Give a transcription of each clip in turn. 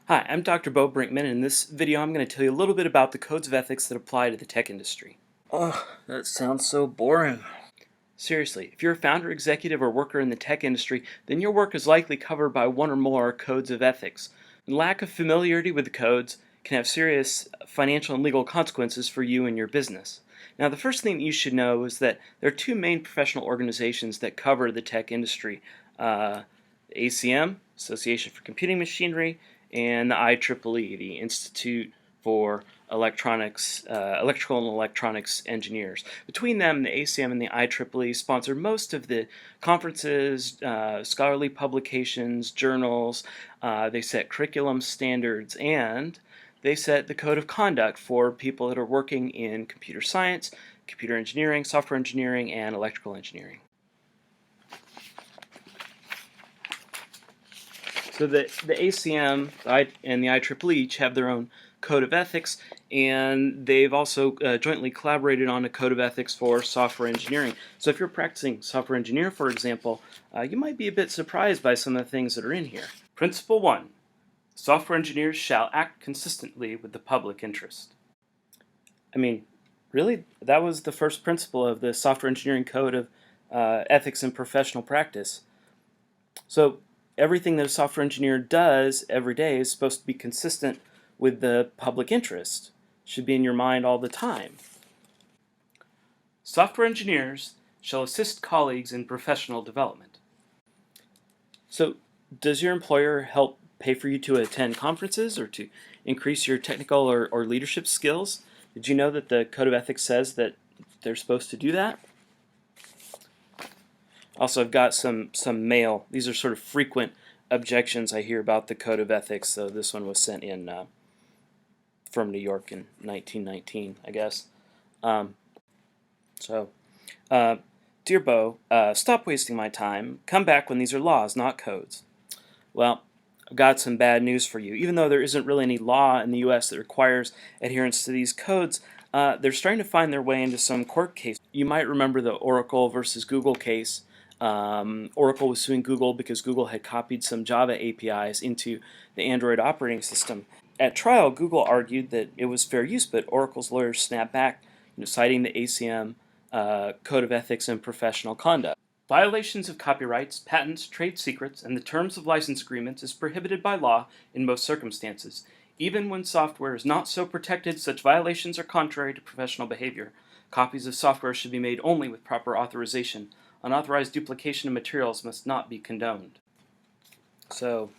Hi, I'm Dr. Bo Brinkman, and in this video I'm going to tell you a little bit about the codes of ethics that apply to the tech industry. Oh, that sounds so boring. Seriously, if you're a founder, executive, or worker in the tech industry, then your work is likely covered by one or more codes of ethics. And lack of familiarity with the codes can have serious financial and legal consequences for you and your business. Now, the first thing that you should know is that there are two main professional organizations that cover the tech industry. ACM, Association for Computing Machinery, and the IEEE, the Institute for Electrical and Electronics Engineers. Between them, the ACM and the IEEE sponsor most of the conferences, scholarly publications, journals. They set curriculum standards, and they set the code of conduct for people that are working in computer science, computer engineering, software engineering, and electrical engineering. So the ACM and the IEEE each have their own code of ethics, and they've also jointly collaborated on a code of ethics for software engineering. So if you're a practicing software engineer, for example, you might be a bit surprised by some of the things that are in here. Principle 1. Software engineers shall act consistently with the public interest. I mean, really? That was the first principle of the Software Engineering Code of Ethics and Professional Practice. So everything that a software engineer does every day is supposed to be consistent with the public interest. Should be in your mind all the time. Software engineers shall assist colleagues in professional development. So, does your employer help pay for you to attend conferences or to increase your technical or leadership skills? Did you know that the Code of Ethics says that they're supposed to do that? Also, I've got some mail. These are sort of frequent objections I hear about the Code of Ethics. So this one was sent in from New York in 1919, I guess. Dear Bo, stop wasting my time. Come back when these are laws, not codes. Well, I've got some bad news for you. Even though there isn't really any law in the U.S. that requires adherence to these codes, they're starting to find their way into some court cases. You might remember the Oracle versus Google case. Oracle was suing Google because Google had copied some Java APIs into the Android operating system. At trial, Google argued that it was fair use, but Oracle's lawyers snapped back, citing the ACM Code of Ethics and Professional Conduct. Violations of copyrights, patents, trade secrets, and the terms of license agreements is prohibited by law in most circumstances. Even when software is not so protected, such violations are contrary to professional behavior. Copies of software should be made only with proper authorization. Unauthorized duplication of materials must not be condoned. So,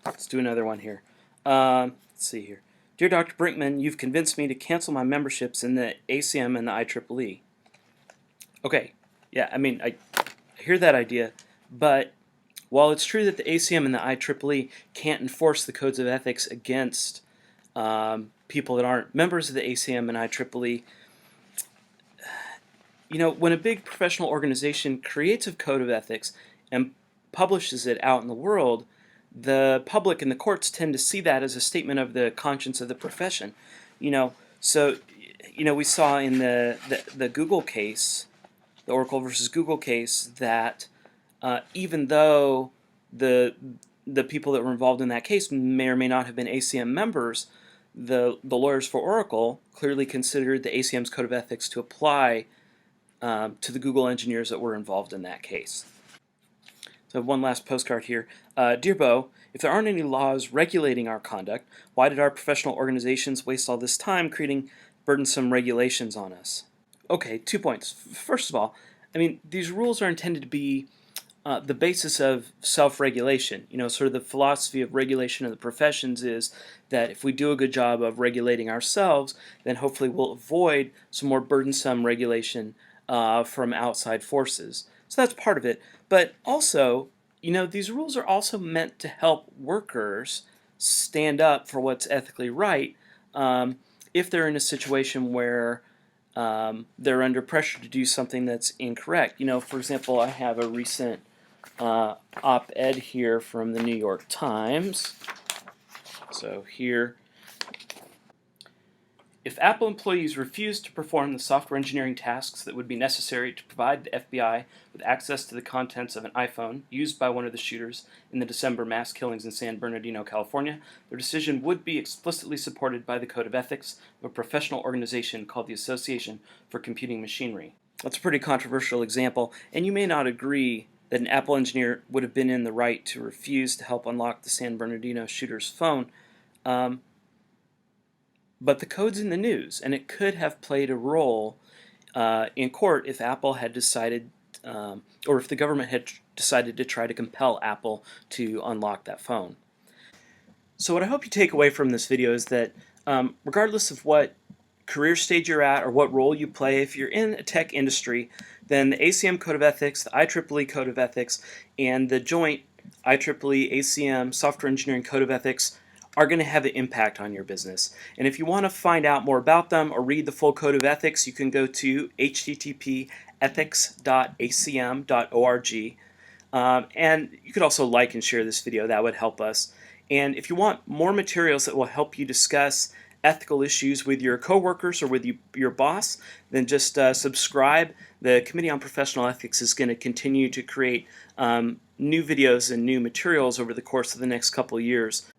let's do another one here. Let's see here. Dear Dr. Brinkman, you've convinced me to cancel my memberships in the ACM and the IEEE. Okay, yeah, I mean, I hear that idea, but while it's true that the ACM and the IEEE can't enforce the codes of ethics against people that aren't members of the ACM and IEEE, when a big professional organization creates a code of ethics and publishes it out in the world, the public and the courts tend to see that as a statement of the conscience of the profession. We saw in the Google case, the Oracle versus Google case, that even though the people that were involved in that case may or may not have been ACM members, the lawyers for Oracle clearly considered the ACM's code of ethics to apply to the Google engineers that were involved in that case. So one last postcard here. Dear Bo, if there aren't any laws regulating our conduct, why did our professional organizations waste all this time creating burdensome regulations on us? Okay, 2 points. First of all, I mean, these rules are intended to be the basis of self-regulation. Sort of the philosophy of regulation of the professions is that if we do a good job of regulating ourselves, then hopefully we'll avoid some more burdensome regulation from outside forces. So that's part of it. But also, these rules are also meant to help workers stand up for what's ethically right if they're in a situation where they're under pressure to do something that's incorrect. For example, I have a recent op-ed here from the New York Times. So here, If Apple employees refuse to perform the software engineering tasks that would be necessary to provide the FBI with access to the contents of an iPhone used by one of the shooters in the December mass killings in San Bernardino, California, their decision would be explicitly supported by the Code of Ethics of a professional organization called the Association for Computing Machinery. That's a pretty controversial example, and you may not agree that an Apple engineer would have been in the right to refuse to help unlock the San Bernardino shooter's phone. But the code's in the news, and it could have played a role in court if Apple had decided, or if the government had decided to try to compel Apple to unlock that phone. So what I hope you take away from this video is that regardless of what career stage you're at or what role you play, if you're in a tech industry, then the ACM Code of Ethics, the IEEE Code of Ethics, and the joint IEEE ACM Software Engineering Code of Ethics are going to have an impact on your business. And if you want to find out more about them or read the full Code of Ethics, you can go to http://ethics.acm.org. And you could also like and share this video. That would help us. And if you want more materials that will help you discuss ethical issues with your coworkers or with your boss, then just subscribe. The Committee on Professional Ethics is going to continue to create new videos and new materials over the course of the next couple of years.